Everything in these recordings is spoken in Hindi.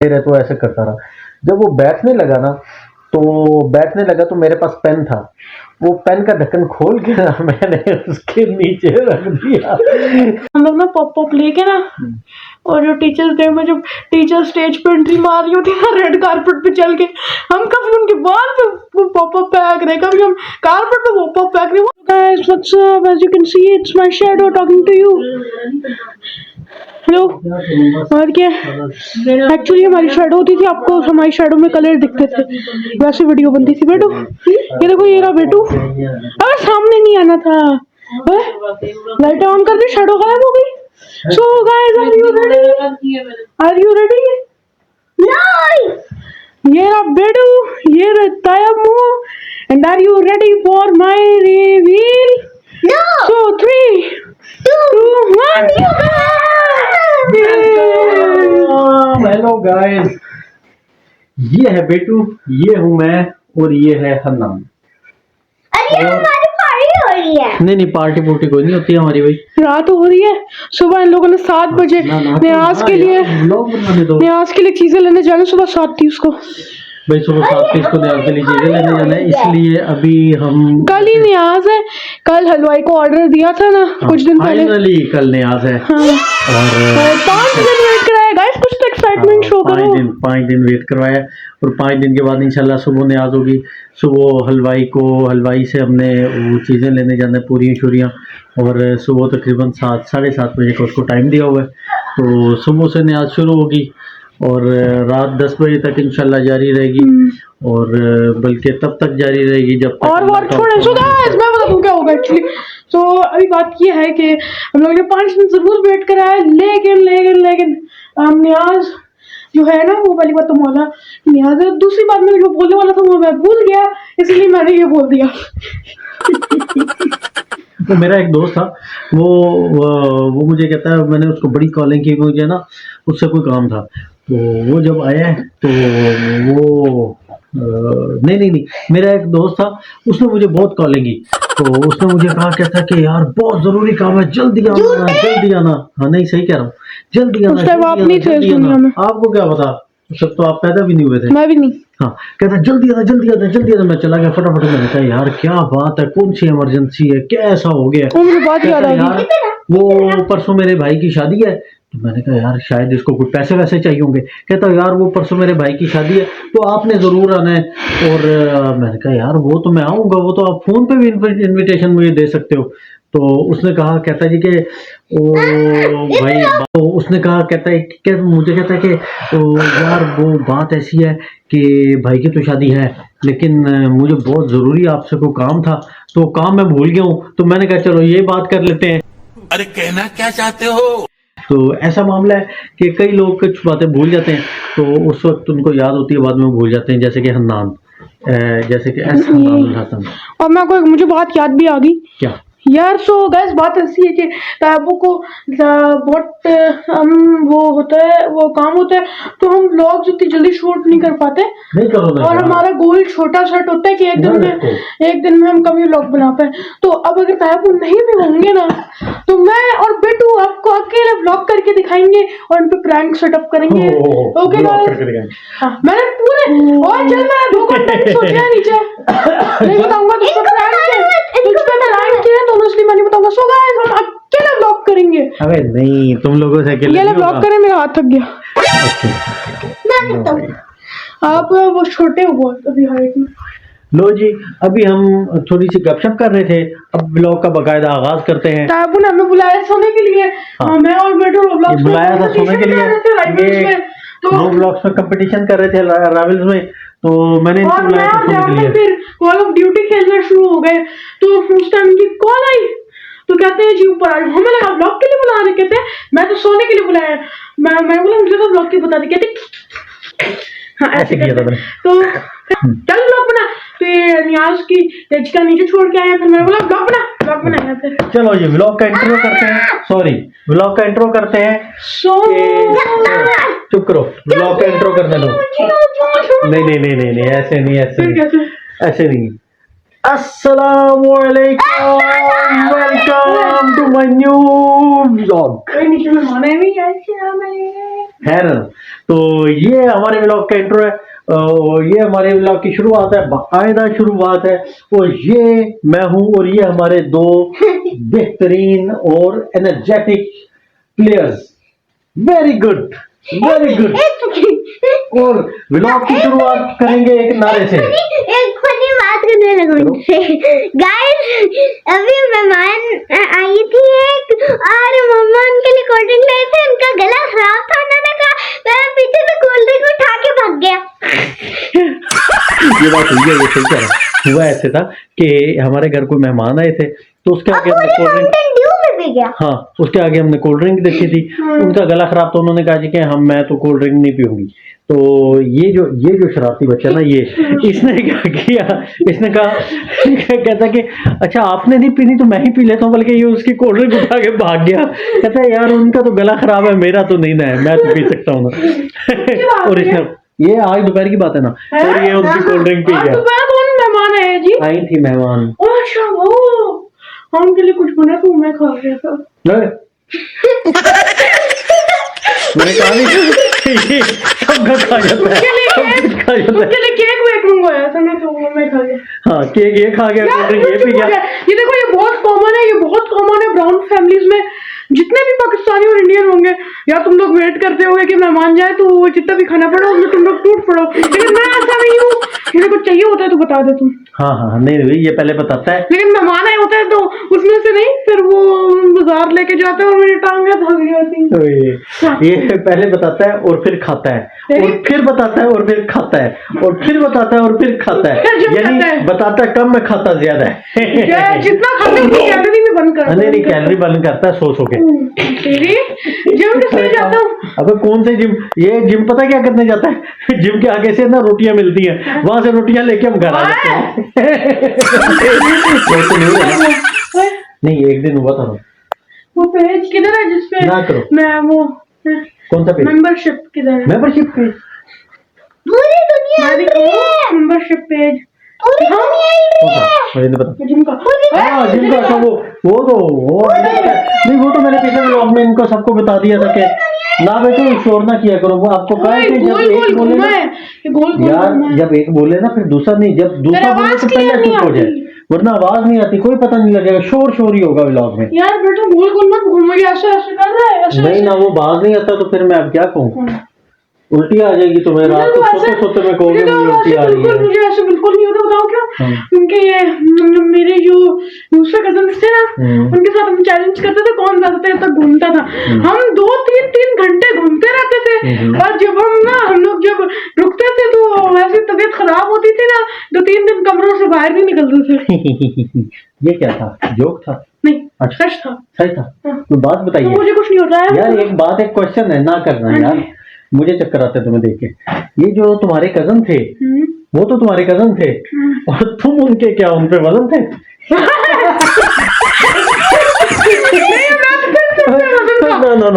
रहे तो ऐसे करता रहा। जब वो बैठने लगा तो मेरे पास पेन था, वो पेन का ढक्कन खोल के ना मैंने उसके नीचे रख दिया। हम लोग ना पॉप पॉप लेके ना, और जो टीचर्स डे में जब टीचर स्टेज पे एंट्री मार रही होती ना रेड कारपेट पे चल के, हम कभी उनके बाल पे पॉप पॉप फेंक रहे, कभी हम कारपेट पे पॉप पॉप फेंक रहे। Guys, what's up? As you can see, it's my shadow talking to you. Hello. और क्या, एक्चुअली हमारी शेडो होती थी, आपको हमारी शेडो में कलर दिखते थे, वैसे वीडियो बनती थी। बेटू ये देखो, ये रहा बेटू। अरे सामने नहीं आना था, लाइट ऑन कर दी, शेडो गायब हो गई। So guys, are you ready? Are you ready? ये रहा बेटू, ये रहा तायम्मू, and are you ready for my reveal? So 3, 2, 1, hello guys, ये है बेटू, ये हूँ मैं, और ये है हन्नान। अरे हमारी पार्टी हो रही है। नहीं पार्टी पुर्टी कोई नहीं होती हमारी भाई। रात हो रही है, सुबह इन लोगों ने 7 बजे न्याज के लिए चीजें लेने जाना, सुबह 7 थी उसको भाई, सुबह 7 इसको न्याज के लिए चीजें लेने जाना है, इसलिए अभी हम कल ही न्याज है, कल हलवाई को ऑर्डर दिया था ना कुछ दिन पहले, फाइनली कल न्याज है। और 5 दिन वेट कराया गाइस, कुछ तो एक्साइटमेंट शो करो। 5 दिन वेट करवाया, और 5 दिन के बाद इंशाल्लाह सुबह न्याज होगी। सुबह हलवाई से हमने वो चीज़ें लेने जाना है, पूरियाँ शूरियाँ, और सुबह तकरीबन 7 साढ़े 7 बजे का उसको टाइम दिया हुआ है। तो सुबह से न्याज शुरू होगी और रात 10 बजे तक इंशाल्लाह जारी रहेगी, और बल्कि तब तक जारी रहेगी जब तक। और छोड़े सो गाइस, मैं बता दूं क्या होगा एक्चुअली। तो अभी बात ये है कि हम लोगों ने 5 दिन जरूर वेट करा है, लेकिन न्याज जो है ना, वो वाली बात तो मौला न्याज है। दूसरी बात मैं जो बोलने वाला था वो मैं भूल गया, इसलिए मैंने ये बोल दिया। तो मेरा एक दोस्त था, वो मुझे कहता है, मैंने उसको बड़ी कॉलिंग की, मुझे ना उससे कोई काम था। तो वो जब आया तो वो नहीं, मेरा एक दोस्त था, उसने मुझे बहुत कॉलिंग की। तो उसने मुझे कहा, कहता कि यार बहुत जरूरी काम है, जल्दी आना। हाँ नहीं, सही कह रहा हूँ, जल्दी आना। आपको क्या पता, सब तो आप पैदा भी नहीं हुए थे। मैं भी नहीं। हाँ, कहता जल्दी आना। मैं चला गया फटाफट। मैंने कहा यार क्या बात है, कौन सी इमरजेंसी है, क्या ऐसा हो गया? मुझे बात याद आ गई, वो परसों मेरे भाई की शादी है। तो मैंने कहा यार शायद इसको कुछ पैसे वैसे चाहिए होंगे। कहता यार वो परसों मेरे भाई की शादी है, तो आपने ज़रूर आना है। और मैंने कहा यार वो तो मैं आऊँगा, वो तो आप फ़ोन पे भी इनविटेशन मुझे दे सकते हो। तो उसने कहा, कहता जी कि ओ भाई, तो उसने कहा, कहता है कि मुझे कहता है कि यार वो बात ऐसी है कि भाई की तो शादी है, लेकिन मुझे बहुत ज़रूरी आपसे कोई काम था, तो काम मैं भूल गया हूँ। तो मैंने कहा चलो ये बात कर लेते हैं। अरे कहना क्या चाहते हो? तो ऐसा मामला है कि कई लोग कुछ बातें भूल जाते हैं, तो उस वक्त उनको याद होती है, बाद में भूल जाते हैं, जैसे कि हन्नान, जैसे कि हन्नान हसन। और मुझे बात याद भी आ गई। क्या यार? सो गाइस, बात ऐसी है कि ताबू को बहुत वो होता है, वो काम होता है, तो हम व्लॉग्स इतनी जल्दी शूट नहीं कर पाते। नहीं करो ना, और हमारा गोल छोटा सेट होता है कि एक दिन में हम कभी व्लॉग बना पाए। तो अब अगर ताबू नहीं भी होंगे ना, तो मैं और बेटू आपको अकेले व्लॉग करके दिखाएंगे और उन पे प्रैंक सेटअप करेंगे। Okay guys? मैंने पूरे और चल मैं 2 घंटे सोचा है नीचे, नहीं बताऊंगा तुझको प्रैंक किया, तो इसलिए मैं नहीं बताऊंगा। सो गाइस, हम अकेले व्लॉग करेंगे। अबे नहीं, तुम लोगों से अकेले व्लॉग करें, मेरा हाथ थक गया। आप वो छोटे हो बहुत अभी हाइट में। लो जी, अभी हम थोड़ी सी गपशप कर रहे थे, अब ब्लॉग का बकायदा आगाज करते हैं। ताबू ने हमें बुलाया सोने के लिए। हाँ। मैं और बेटू बुलाया था सोने के लिए, तो ब्लॉग्स में कंपटीशन कर रहे थे राइवल्स में, तो मैंने इनको बुलाया था सोने के लिए। फिर कॉल ऑफ ड्यूटी खेलना शुरू हो गए, तो उस टाइम की कॉल आई, तो कहते हैं जी ऊपर आ जाओ। हमें लगा ब्लॉग के लिए बुला रहे, कहते हैं मैं तो सोने के लिए बुलाया। मैं बोला मुझे तो ब्लॉग की बता दी, कहते हाँ ऐसे किया था। तो चल ब्लॉग बना, तो ये न्याज की का नीचे छोड़ के आया, फिर मैंने बोला ब्लॉग बनाया। फिर चलो ये व्लॉग का इंट्रो करते हैं, व्लॉग का इंट्रो करते हैं। चुप करो, व्लॉग का इंट्रो करने दो। नहीं, ऐसे नहीं, अस्सलामुअलैकुम, welcome to my new vlog. कोई नीचे में माने भी अच्छा मैं खैर, तो ये हमारे व्लॉग का इंट्रो है। ये हमारे व्लॉग की शुरुआत है, बाकायदा शुरुआत है। और ये मैं हूं और ये हमारे दो बेहतरीन और energetic players. Very good, very good. और व्लॉग की शुरुआत करेंगे एक नारे से। एक फनी बात करने लगा उनसे। गाइस, अभी मेहमान आई थी एक, और मम्मा उनके लिए कोल्ड ड्रिंक लाई थी। उनका गला खराब था, उन्होंने कहा मैं पीछे से कोल्ड ड्रिंक उठा के भाग गया। ये बात हुई है, ये सही कह रहा है। हुआ ऐसे था कि हमारे घर कोई मेहमान आए थे, तो उसके आगे हमने कोल्ड ड्रिंक, माउंटेन ड्यू में भी गया। हाँ उसके आगे हमने कोल्ड ड्रिंक देखी थी। उनका गला खराब, तो उन्होंने कहा जी कि हम मैं तो कोल्ड ड्रिंक नहीं पीऊंगी। तो ये जो शरारती बच्चा ना, ये इसने क्या किया, इसने कहा, कहता कि अच्छा आपने नहीं पीनी तो मैं ही पी लेता हूँ, बल्कि ये उसकी कोल्ड ड्रिंक उठा के भाग गया। कहता है यार उनका तो गला खराब है, मेरा तो नहीं ना है, मैं तो पी सकता हूँ ना। और इसने, ये आज दोपहर की बात है ना, और ये उनकी कोल्ड ड्रिंक पी गया। दोपहर कौन मेहमान है जी? आई थी मेहमान। अच्छा वो हम के लिए कुछ बना तो मैं खा गया था। मैंने कहा नहीं, ये सबका खा जाता है, सबका खा जाता है। उसके लिए केक वेक मंगवाया था ना, तो वो मैं खा गया। हाँ केक ये खा गया, कोल्ड ड्रिंक ये पी गया। ये देखो, ये बहुत कॉमन है, ये बहुत कॉमन है ब्राउन फैमिलीज में। जितने भी पाकिस्तानी और इंडियन होंगे, या तुम लोग वेट करते होगे कि मेहमान जाए तो वो जितना भी खाना पड़ो उसमें तुम लोग टूट पड़ो, लेकिन मैं ऐसा नहीं हूँ। मेरे को चाहिए होता है तो बता दे तुम। हाँ हाँ नहीं ये पहले बताता है, लेकिन मेहमान आए होते हैं तो उसमें से नहीं, फिर वो बाजार लेके जाते हैं और मेरी टांगे थक जाती। तो ये पहले बताता है और फिर खाता है, और फिर बताता है और फिर खाता है, और फिर बताता है और फिर खाता है। यानी बताता है कम में, खाता ज्यादा है। जितना खाते हैं उतनी कैलोरी भी बंद करता है। नहीं कैलोरी बर्न करता है सो के। तेरी जिम किसने जाता हूँ? अबे कौन से जिम, ये जिम पता क्या करने जाता है, जिम के आगे से ना रोटियां मिलती हैं, वहां से रोटियां लेके हम घर आ जाते हैं। तो नहीं हुआ ना? नहीं एक दिन हुआ था ना। वो पेज किधर है जिसपे ना करो। मैं वो कौन सा पेज? मेंबरशिप किधर है? मेंबरशिप पेज पूरी दुनिया मैं देखो मेंबरशिप पेज। पूरी दुनिया मुझे नहीं पता। जिम का हाँ जिम का था वो तो नहीं, वो तो मैंने पिछले व्लॉग में इनको सबको बता दिया था कि ना बेटो शोर ना किया करो। वो आपको कहा है कि जब एक बोले ना, यार जब एक बोले ना फिर दूसरा नहीं, जब दूसरा बोले तो पहले चुप हो जाए, वरना आवाज नहीं आती, कोई पता नहीं लगेगा, शोर ही होगा व्लॉग में। यार बेटा गोल गोल मत घूम, ऐसे ऐसे कर रहा है, ऐसे नहीं ना वो बाज नहीं आता तो फिर मैं अब क्या कहूँ, उल्टी आ जाएगी तुम्हें। रात को सोते में कहोगे मुझे उल्टी आ रही है। मुझे ऐसे बिल्कुल नहीं होता, बताओ क्यों? क्योंकि ये मेरे जो दूसरे कजन थे ना, उनके साथ हम चैलेंज करते थे कौन ज्यादा देर तक घूमता था। हम 2-3 घंटे घूमते रहते थे, और जब हम लोग जब रुकते थे तो वैसे तबीयत खराब होती थी ना, 2-3 दिन कमरों से बाहर नहीं निकलते थे। ये क्या था, जोक था? नहीं अच्छा सच था। सही था। कोई बात बताइए। तो मुझे कुछ नहीं होता है यार, एक बात, एक क्वेश्चन है ना करना यार, मुझे चक्कर आते तुम्हें देख के। ये जो तुम्हारे कजन थे, वो तो तुम्हारे कजन थे, और तुम उनके क्या उन पे वजन थे? ना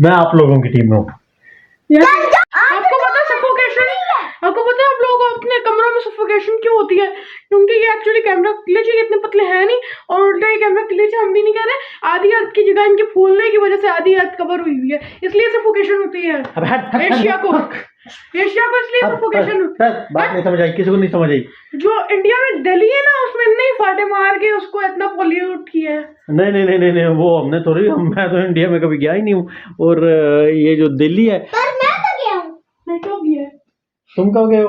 मैं आप लोगों की टीम में हूँ। आपको पता सफोकेशन, आपको पता है आप लोग अपने कमरों में सफोकेशन क्यों होती है? क्योंकि ये एक्चुअली कैमरा क्लिच इतने पतले हैं नहीं, और उल्टा ये कैमरा क्लिच हम भी नहीं कह रहे, आधी अर्थ की जगह इनके फूलने की वजह से आधी अर्थ कवर हुई हुई है, इसलिए सफोकेशन होती है एशिया को इसलिए सफोकेशन। बात नहीं समझ आई, किसी को नहीं समझ आई। जो इंडिया में दिल्ली है ना, उसमें नहीं फाटे मार के उसको इतना पॉल्यूट किया है। नहीं वो हमने थोड़ी, मैं तो इंडिया में कभी गया ही नहीं हूँ। और ये जो दिल्ली है, पर मैं तो गया हूँ। मैं क्यों गया? तुम कब गए हो?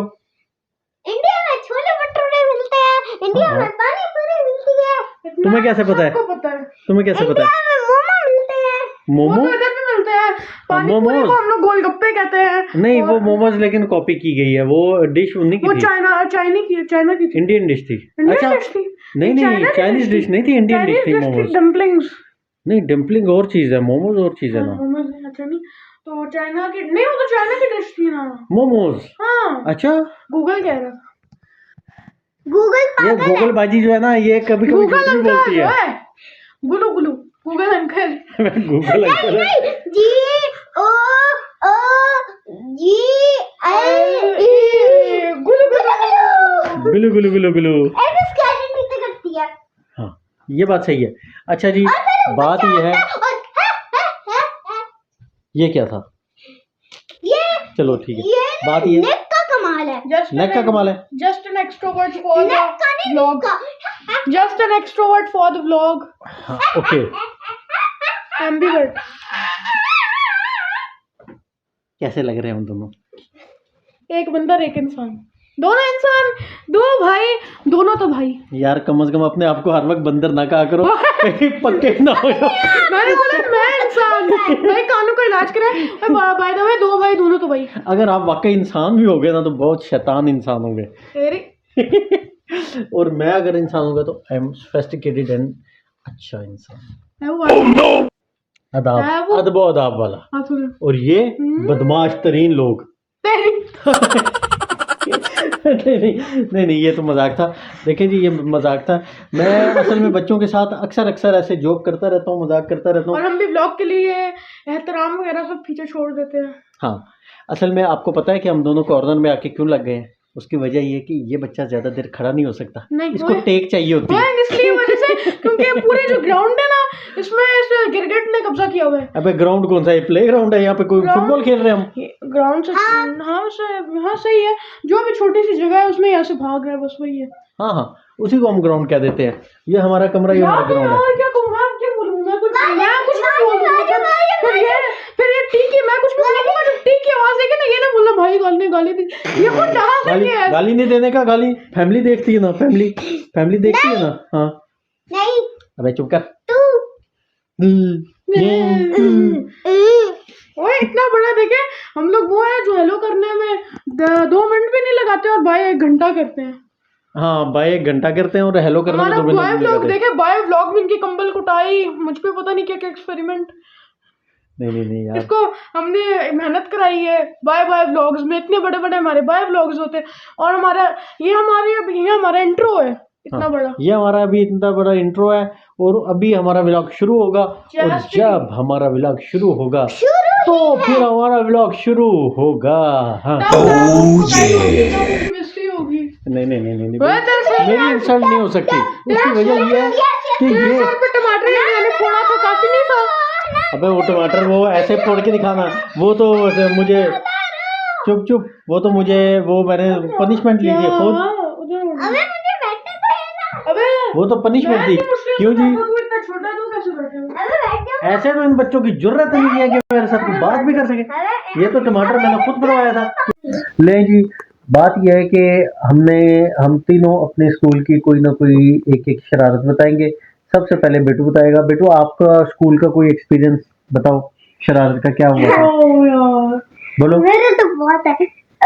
इंडिया में छोले भटूरे मिलते हैं, इंडिया में पानी पूरी मिलती है। तुम्हें कैसे पता है? आपको पता है? तुम्हें कैसे पता है? इंडिया में मोमो मिलते हैं। मोमो? वो तो इधर भी मिलते हैं। पानी पूरी मोमोज? को हम लोग गोलगप्पे कहते हैं। नहीं वो मोमोज लेकिन कॉपी की गई है, वो डिश उन्हीं की वो थी। चाइना की थी। इंडियन डिश थी। इंडियन अच्छा डिश थी। नहीं चाइनीज डिश नहीं थी, इंडियन डिश थी मोमोज। डम्पलिंग्स नहीं डम्पलिंग और चीज है, मोमोज और चीज है ना। मोमोज अच्छा नहीं, तो चाइना की नहीं, वो तो चाइना की डिश थी ना मोमोज? हाँ अच्छा गूगल कह रहा था। गूगल ये गूगल बाजी जो है ना, ये कभी कभी गूगल झूठ भी बोलती है। गुलू गुलू गूगल अंकल। गूगल अंकल है। GOOGLE गुलू गुलू गुलू गुलू। ऐसे स्कैनिंग भी तो करती है। हाँ ये बात सही है। अच्छा जी बात ये है, ये क्या था? ये चलो ठीक है, ये बात ये नेक का कमाल है। नेक का कमाल है। Just an extrovert for the नेक का नहीं, vlog. Just an extrovert for the vlog. हाँ ओके। Ambivert. कैसे लग रहे हैं हम दोनों? एक बंदर एक इंसान, दोनों इंसान, दो भाई, दोनों तो भाई। यार कम से कम अपने आप को हर वक्त बंदर ना कहा करो, कहीं पक्के ना हो जाओ। मैंने बोला मैं इंसान, भाई कानों का इलाज कराए। बाय द वे दो भाई दोनों तो भाई। अगर आप वाकई इंसान भी हो गए ना तो बहुत शैतान इंसान हो गए। अरे और मैं अगर इंसान होगा तो आई एम सोफिस्टिकेटेड एंड अच्छा इंसान। है वो वाला। अदाब, है वो? अदबो अदाब वाला। हाँ थोड़ा। और ये बदमाश तरीन लोग। तेरी नहीं ये तो मजाक था। देखिए जी ये मजाक था। मैं असल में बच्चों के साथ अक्सर ऐसे जोक करता रहता हूँ, मजाक करता रहता और हूँ। हम भी ब्लॉग के लिए एहतराम वगैरह सब पीछे छोड़ देते हैं। हाँ असल में आपको पता है कि हम दोनों कॉर्नर में आके क्यों लग गए हैं? उसकी वजह ये कि ये बच्चा ज्यादा देर खड़ा नहीं हो सकता, नहीं, इसको वो- टेक चाहिए होती है। इसलिए वजह से, क्योंकि पूरे जो ग्राउंड है ना इसमें इस गिरगिट ने कब्जा किया हुआ है। अबे ग्राउंड कौन सा है? प्ले ग्राउंड है, यहाँ पे कोई Ground- फुटबॉल खेल रहे हैं हम। ग्राउंड से हाँ सही है, जो भी छोटी सी जगह है उसमें यहाँ से भाग रहा है, बस वही है। हाँ उसी को हम ग्राउंड कह देते हैं। ये हमारा कमरा, ये हमारा ग्राउंड है। और क्या कहूँ, मैं क्या बोलूँ, मैं कुछ नहीं बोलूँगा। फिर ये टीकी, मैं कुछ नहीं बोलूँगा। जब टीकी की आवाज देखे ना, ये ना बोलना भाई गाली दी, ये कुछ कहाँ से गाली है? गाली नहीं देने का, गाली फैमिली देखती है ना, फैमिली देखती है ना। हाँ नहीं अबे चुप कर। तू ओए इतना बड़ा देखे, हम लोग वो है जो हेलो करने में 2 मिनट भी नहीं लगाते और बाय 1 घंटा करते हैं। हाँ बाय 1 घंटा करते हैं और हेलो करने में हमारा 2 मिनट बाय नहीं व्लॉग लगाते। देखे, बाय व्लॉग में इनकी कंबल कुटाई, मुझ पे पता नहीं क्या क्या एक्सपेरिमेंट। नहीं यार। इसको हमने मेहनत कराई है बाय व्लॉग्स में, इतने बड़े बड़े हमारे बाय व्लॉग्स होते हैं। और हमारा ये हमारा इंट्रो है इतना हाँ, बड़ा। ये हमारा अभी इतना बड़ा इंट्रो है और अभी हमारा व्लॉग शुरू होगा। और जब हमारा व्लॉग शुरू होगा तो फिर हमारा व्लॉग शुरू होगा। हाँ मिस्ट्री होगी। नहीं वह तो सही मेरी इंसल्ट नहीं हो सकती। उसकी वजह ये है कि ये पर टमाटर मैंने फोड़ा था, काफी नहीं था। अबे वो टमाटर वो ऐसे फोड़ के दिखाना, वो तो मुझे चुप वो तो मुझे वो मैंने पनिशमेंट ली थी खुद। अबे मुझे बैठने दो ना। अबे वो तो पनिशमेंट थी। क्यों जी? तू इतना छोटा तू कैसे बैठे हो? अबे बैठ जाओ। ऐसे तो इन बच्चों की जरूरत नहीं है कि मेरे साथ कोई बात भी कर सके। ये तो टमाटर मैंने खुद बनवाया था। ले जी बात यह है कि हम तीनों अपने स्कूल की कोई ना कोई एक शरारत बताएंगे। सबसे पहले बेटू बताएगा। बेटू आपका स्कूल का कोई एक्सपीरियंस बताओ, शरारत का क्या हुआ था? ओ यार बोलो। मेरे तो बहुत है।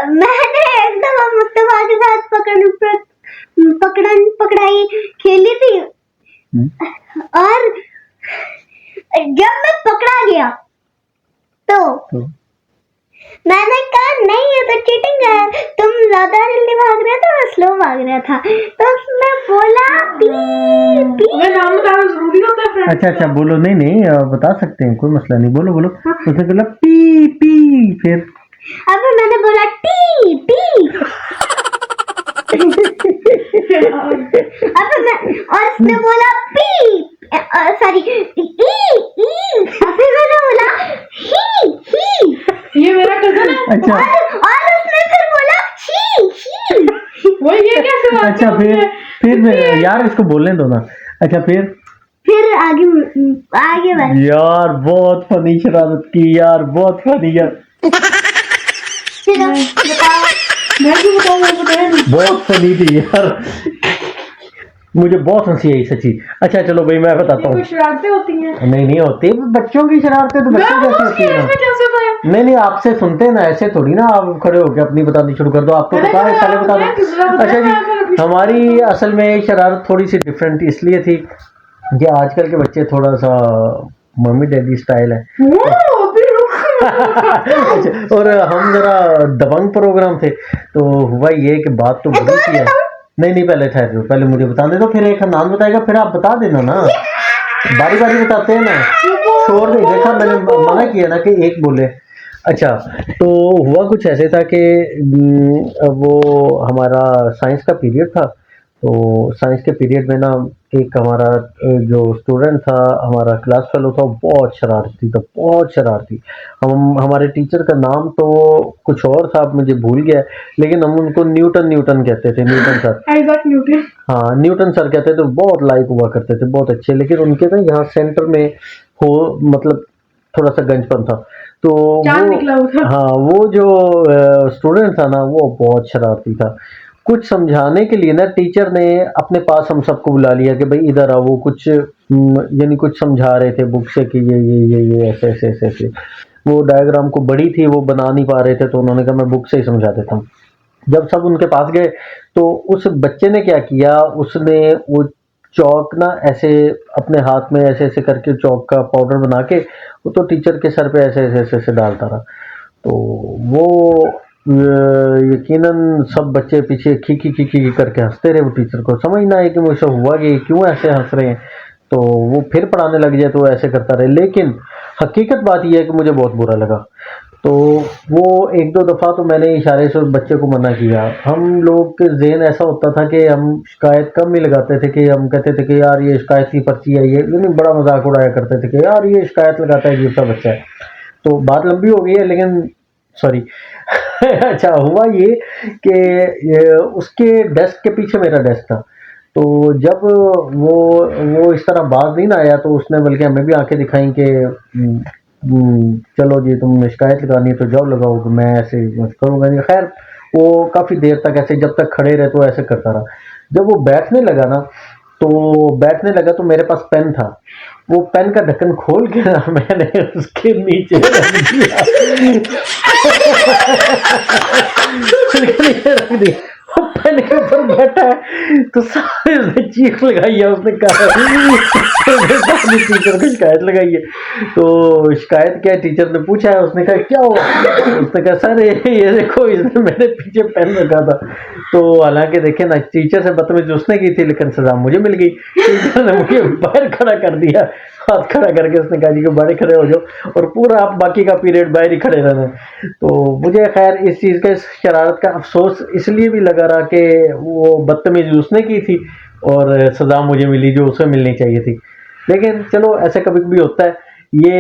मैंने एकदम मुस्तफा के साथ पकड़ाई खेली थी। और जब मैं पकड़ा गया तो मैंने कहा नहीं ये तो चीटिंग है, तुम ज्यादा जल्दी भाग रहे थे, मैं स्लो भाग रहा था। तो उसने बोला अबे नाम बताना जरूरी होता है फ्रेंड। अच्छा बोलो। नहीं बता सकते हैं, कोई मसला नहीं। बोलो। उसने बोला पी फिर अब मैंने बोला टी टी। अब मैं और उसने बोला पी सॉरी ई। फिर मैंने बोला ही। ये मेरा कजन है। अच्छा और उसने फिर बोला शी। वो ये कैसे बात अच्छा करती है? फिर यार इसको बोलने दो ना। अच्छा फिर आगे बढ़। यार बहुत फनी शरारत की यार, बहुत फनी यार, चलो बताओ। मैं क्यों बताऊं, मैं बताया नहीं। बहुत फनी थी यार, मुझे बहुत हंसी आई सच्ची। अच्छा चलो भाई मैं बताता हूँ। कुछ शरारतें होती हैं। नहीं होती बच्चों की शरारतें तो बच्चों कैसे होती है ना। कैसे बताया? नहीं आपसे सुनते हैं ना, ऐसे थोड़ी ना आप खड़े होकर अपनी बतानी शुरू कर दो। आपको मैंने पता है, कहा पहले बता मैं किसने दो। बताया? अच्छा जी हमारी असल में शरारत थोड़ी सी डिफरेंट इसलिए थी कि आजकल के बच्चे थोड़ा सा मम्मी डैडी स्टाइल है। ओ, अभी रुक। अच्छा, और हम जरा दबंग प्रोग्राम थे तो हुआ ये कि बात तो बुरी सी है। नहीं पहले ठहर, पहले मुझे बताने दो, फिर एक नाम बताएगा, फिर आप बता देना ना, बारी बारी बताते हैं ना। शोर नहीं, देखा मैंने मना किया ना कि एक बोले। अच्छा, तो हुआ कुछ ऐसे था कि वो हमारा साइंस का पीरियड था। तो साइंस के पीरियड में ना एक हमारा जो स्टूडेंट था, हमारा क्लास फेलो था, वो बहुत शरारती था, बहुत शरारती। हम हमारे टीचर का नाम तो कुछ और था, अब मुझे भूल गया है, लेकिन हम उनको न्यूटन न्यूटन कहते थे, न्यूटन सर। Isaac Newton. हाँ, न्यूटन सर कहते थे, बहुत लाइक हुआ करते थे, बहुत अच्छे। लेकिन उनके ना यहाँ सेंटर में हो, मतलब थोड़ा सा गंजपन था। तो चांद निकला हुआ था। हाँ, वो जो स्टूडेंट था ना, वो बहुत शरारती था। कुछ समझाने के लिए ना टीचर ने अपने पास हम सबको बुला लिया कि भाई इधर आओ। वो कुछ यानी कुछ समझा रहे थे बुक से कि ये ऐसे ऐसे ऐसे ऐसे। वो डायग्राम को बड़ी थी, वो बना नहीं पा रहे थे, तो उन्होंने कहा मैं बुक से ही समझा देता हूँ। जब सब उनके पास गए तो उस बच्चे ने क्या किया, उसने वो चौक ना ऐसे अपने हाथ में ऐसे ऐसे करके चौक का पाउडर बना के वो तो टीचर के सर पे ऐसे ऐसे ऐसे, ऐसे डालता रहा। तो वो यकीनन सब बच्चे पीछे खी खी खी खी करके हंसते रहे। वो टीचर को समझ ना आए कि मुझसे हुआ कि क्यों ऐसे हंस रहे हैं। तो वो फिर पढ़ाने लग जाए तो ऐसे करता रहे। लेकिन हकीकत बात यह है कि मुझे बहुत बुरा लगा। तो वो एक दो दफ़ा तो मैंने इशारे से उस बच्चे को मना किया। हम लोग के ज़हन ऐसा होता था कि हम शिकायत कम ही लगाते थे, कि हम कहते थे कि यार ये शिकायत की पर्ची आई है, लेकिन बड़ा मजाक उड़ाया करते थे कि यार ये शिकायत लगाता है, अजीब सा बच्चा है। तो बात लंबी हो गई है, लेकिन सॉरी। अच्छा, हुआ ये कि उसके डेस्क के पीछे मेरा डेस्क था। तो जब वो इस तरह बाज नहीं ना आया, तो उसने बल्कि हमें भी आंखें दिखाई कि चलो जी, तुमने शिकायत लगानी है तो जाओ लगाओ, तो मैं ऐसे करूँगा नहीं। खैर, वो काफ़ी देर तक ऐसे, जब तक खड़े रहे तो ऐसे करता रहा। जब वो बैठने लगा ना, तो मेरे पास पेन था। वो पेन का ढक्कन खोल के ना मैंने उसके नीचे रख दिया। उसके नीचे रख दिया। वो पेन के ऊपर बैठा है, तो सारे उसने चीख लगाई है। उसने कहा टीचर को शिकायत लगाई है। तो शिकायत क्या है, टीचर ने पूछा है। उसने कहा क्या हुआ? उसने कहा सर ये देखो, इसने मेरे पीछे पेन रखा था। तो हालांकि देखे ना, टीचर से बदतमीजी उसने की थी, लेकिन सजा मुझे मिल गई। टीचर ने मुझे बाहर खड़ा कर दिया, हाथ खड़ा करके उसने कहा जी कि बाहर खड़े हो जाओ, और पूरा आप बाकी का पीरियड बाहर ही खड़े रहना। तो मुझे खैर इस चीज़ का, इस शरारत का अफसोस इसलिए भी लगा रहा कि वो बदतमीजी उसने की थी और सजा मुझे मिली जो उसे मिलनी चाहिए थी। लेकिन चलो, ऐसा कभी कभी होता है। ये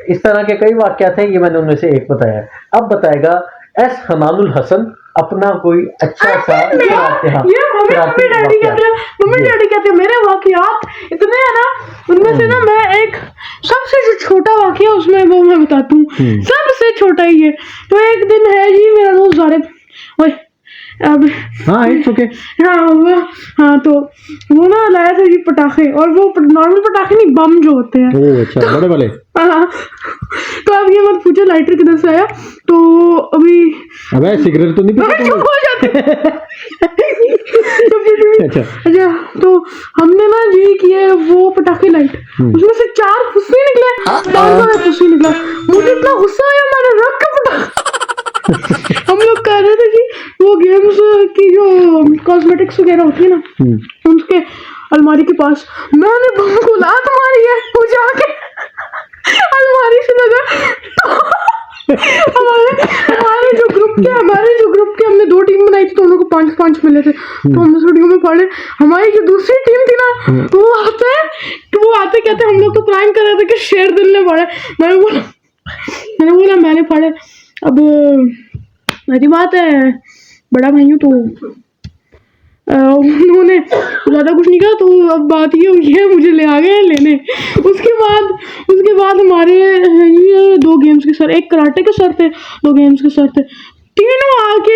इस तरह के कई वाक़यात हैं, ये मैंने उनमें से एक बताया। अब बताएगा एस हनानुल हसन अपना कोई अच्छा सा ये मम्मी डैडी कहते हैं मेरे वाकयात इतने हैं ना, उनमें से ना मैं एक सबसे जो छोटा वाकया उसमें वो मैं बताती हूँ। सबसे छोटा ही है। तो एक दिन है जी, मेरा दोस्त सारे ओए अब हाँ इट्स ओके। हाँ तो वो ना लाया था जी पटाखे, और वो नॉर्मल पटाखे नहीं, बम जो होते हैं। ओह अच्छा, बड़े वाले। हाँ, तो अब ये मत पूछो लाइटर किधर से आया। तो अभी अबे सिगरेट तो नहीं पीता चुप हो जाते। अच्छा, तो हमने ना ये किया वो पटाखे लाइट, उसमें से 4 फुस्से निकले, 4 फुस्से निकला। मुझे इतना गुस्सा आया, मैंने रख के पटाखा हम लोग कर रहे थे जी वो गेम्स की जो कॉस्मेटिक्स वगैरह होती है ना, उनके अलमारी के पास मैंने बम को लात मारी है, वो जाके अलमारी से लगा। हमारे जो ग्रुप के हमने 2 टीम बनाई थी, तो उनको 5-5 मिले थे। तो हम वीडियो में पढ़े, हमारी जो दूसरी टीम थी ना, तो वो आते कहते हम लोग तो प्लान कर रहे थे कि शेर दिल ने पढ़े। मैंने बोला मैंने पढ़े। अब मेरी बात है, बड़ा भाई हूँ, तो उन्होंने ज़्यादा कुछ नहीं कहा। तो अब बात ये हुई है, मुझे ले आ गए लेने। उसके बाद हमारे ये 2 गेम्स के सर, एक कराटे के सर थे, 2 गेम्स के सर थे। तीनों आके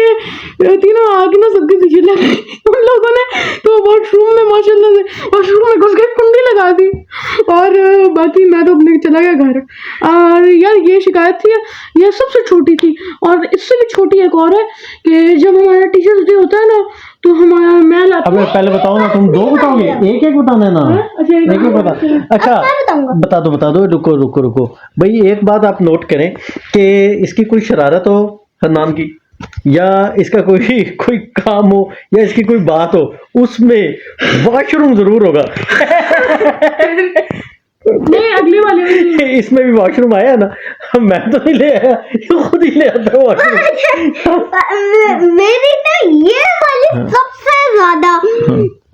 ना सबके पीछे लगे उन लोगों ने। तो वॉशरूम में माशाल्लाह से वॉशरूम में घुस के कुंडी लगा दी, और बाकी मैं तो अपने चला गया घर। और यार ये शिकायत थी, ये सबसे छोटी थी। और इससे भी छोटी एक और है कि जब हमारा टीचर्स डे होता है ना, तो हमारा मैं लाता। अबे पहले बताओ ना, तुम 2 बताओगे? एक बताना है ना। अच्छा, एक बता। अच्छा बता दो। रुको भाई, एक बात आप नोट करें कि इसकी कोई शरारत हो हन्नान की, या इसका कोई काम हो, या इसकी कोई बात हो, उसमें वॉशरूम जरूर होगा। नहीं अगली वाली में इसमें भी वॉशरूम आया ना, मैं तो नहीं ले आया, ये खुद ही ले आता है वॉशरूम। मेरी तो ये वाली सबसे ज्यादा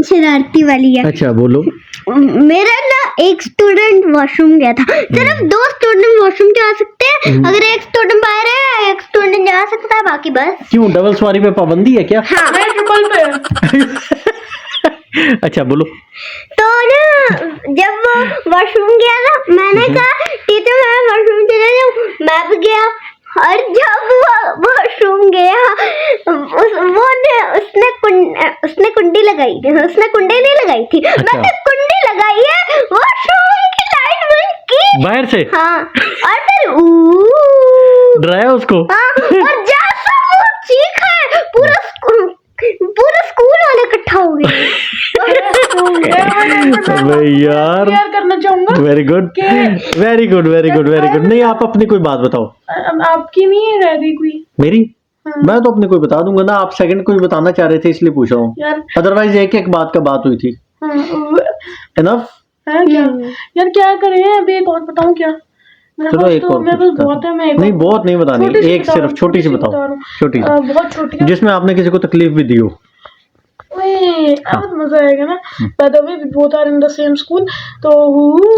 शरारती वाली है। अच्छा बोलो। मेरा ना एक स्टूडेंट वॉशरूम गया था, सिर्फ 2 स्टूडेंट वॉशरूम जा सकते हैं, अगर एक स्टूडेंट बाहर है एक स्टूडेंट जा सकता है, बाकी बस। क्यों डबल सवारी पे पाबंदी है क्या? हाँ मैं ट्रिपल पे अच्छा बोलो। तो ना जब वो वॉशरूम गया ना, मैंने कहा टीचर मैं वॉशरूम चले जाऊँ, मैं भी गया। और जब वो वॉशरूम गया उसने कुंडी लगाई, उसने कुंडी नहीं लगाई थी, अच्छा। मैंने कुंडी लगाई है, वॉशरूम की लाइट बंद की बाहर से हाँ, और फिर डराया उसको। हाँ, और जैसा वो चीखा है पूरा स्कूल वाले इकट्ठा हो गए। अबे यार, शेयर करना चाहूंगा। Very good very good very good very good. नहीं आप अपनी कोई बात बताओ। आपकी नहीं रह गई कोई मेरी? हाँ। मैं तो अपनी कोई बता दूंगा ना, आप सेकंड कोई बताना चाह रहे थे इसलिए पूछ रहा हूँ, यार। अदरवाइज एक एक बात का बात हुई थी। हाँ, इनफ। है क्या यार, क्या करें अभी एक और बताऊं क्या? मेरे चलो पास एक तो और मेरे कुछ पास बता बहुत है, मैं नहीं बहुत नहीं बतानी, एक बता सिर्फ रहा हूँ, छोटी सी बता बताओ, रहा हूँ। छोटी सी बहुत छोटी है। जिसमें आपने किसी को तकलीफ भी दी हो। ओए, बहुत मजा आएगा ना। By the way we both are in the same school, तो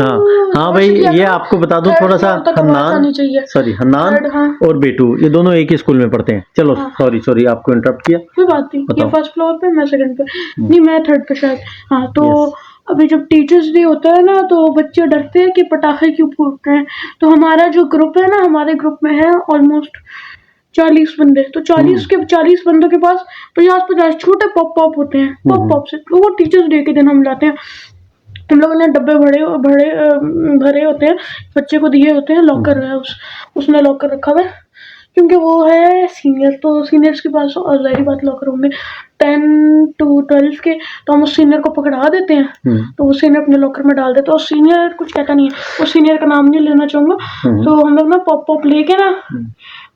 हाँ हाँ भाई ये आपको बता दूं थोड़ा सा, हन्नान सॉरी हन्नान हाँ। और बेटू ये दोनों एक ही स्कूल में पढ़ते हैं। चलो सॉरी आपको इंटरप्ट किया। कोई बात नहीं, ये बताओ। फर्स्ट फ्लोर पे, मैं सेकंड पे, नहीं मैं थर्ड पे शायद। हाँ तो अभी जब टीचर्स डे होता है ना, तो बच्चे डरते हैं कि पटाखे क्यों फूट रहे हैं। तो हमारा जो ग्रुप है ना, हमारे ग्रुप में है ऑलमोस्ट 40 बंदे, तो 40 बंदों के पास 50 छोटे पॉप होते हैं। पॉप से वो टीचर्स डे के दिन हम लाते हैं। हम लोगों ने डब्बे भरे होते हैं, बच्चे को दिए होते हैं, लॉकर है उसने लॉकर रखा हुआ है, क्योंकि वो है सीनियर, तो सीनियर्स के पास जाहिर बात लॉकर होंगे। 10 to 12 के, तो हम उस सीनियर को पकड़ा देते हैं, तो वो सीनियर अपने लॉकर में डाल देते हैं, और सीनियर कुछ कहता नहीं है, वो सीनियर का नाम नहीं लेना चाहूंगा। तो हम लोग ना पॉप लेके ना,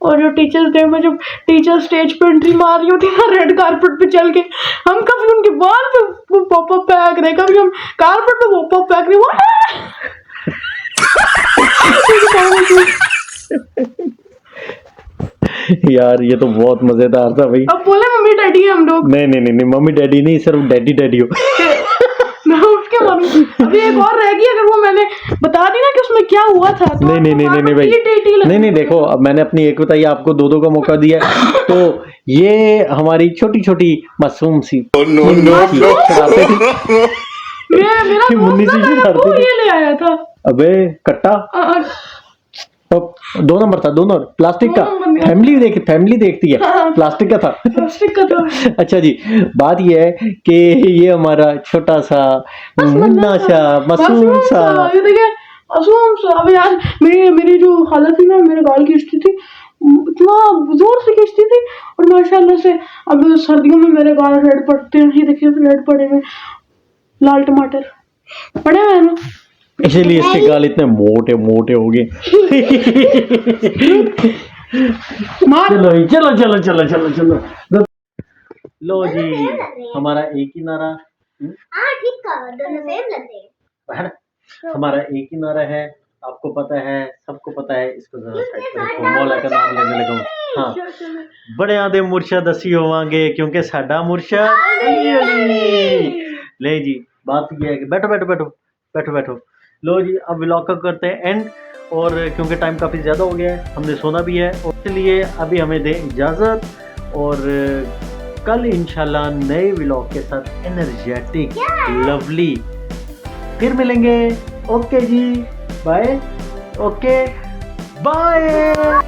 और जो टीचर्स डे में जब टीचर स्टेज पे एंट्री मार रही होती है ना, रेड कारपेट पे चल के, हम कभी उनके बाल पे पॉप फेंक रहे, कभी हम कारपेट पे पॉप फेंक रहे। यार ये तो बहुत मजेदार था भाई। अब बोले मम्मी डैडी है हम लोग। नहीं मम्मी डैडी नहीं, सिर्फ डैडी हो। मैं उसके मम्मी। अभी एक और रह गई, अगर वो मैंने बता दी ना कि उसमें क्या हुआ था, तो नहीं देखो, अब मैंने अपनी एक बताई, आपको दो का मौका दिया, तो ये हमारी छोटी छोटी मासूम सी मेरा मुन्नी सी दोस्त ये ले आया था। अबे कट्टा 2 नंबर था, 2 नंबर प्लास्टिक का। फैमिली देखती है, प्लास्टिक का था। प्लास्टिक का था। अच्छा जी, बात ये है कि ये हमारा छोटा सा मुन्ना सा मासूम सा, ये देखिए मासूम सा। अब यार मेरी जो हालत थी ना, मेरे गाल की स्थिति इतना जोर से खींचती थी, और माशाल्लाह से अब सर्दियों में मेरे गाल रेड पड़ते हैं। ये देखिए रेड पड़े हुए, लाल टमाटर पड़े हुए हैं ना, इसीलिए इसके गाल इतने मोटे हो गए। चलो लो जी, हमारा एक ही नारा। हाँ ठीक है, दोनों सेम लगते हैं। हमारा एक ही नारा है, आपको पता है, सबको पता है। इसको जरा साइड पर रखो, मौला का नाम लेने लगा हूँ। हाँ, बड़े आदे मुर्शद असी होवांगे, क्योंकि साडा मुर्शद अली। ले जी, बात ये है कि बैठो। लो जी, अब व्लॉग का करते हैं एंड, और क्योंकि टाइम काफ़ी ज़्यादा हो गया है, हमने सोना भी है, और इसलिए अभी हमें दें इजाज़त, और कल इंशाल्लाह नए व्लॉग के साथ एनर्जेटिक लवली फिर मिलेंगे। ओके जी, बाय। Okay bye.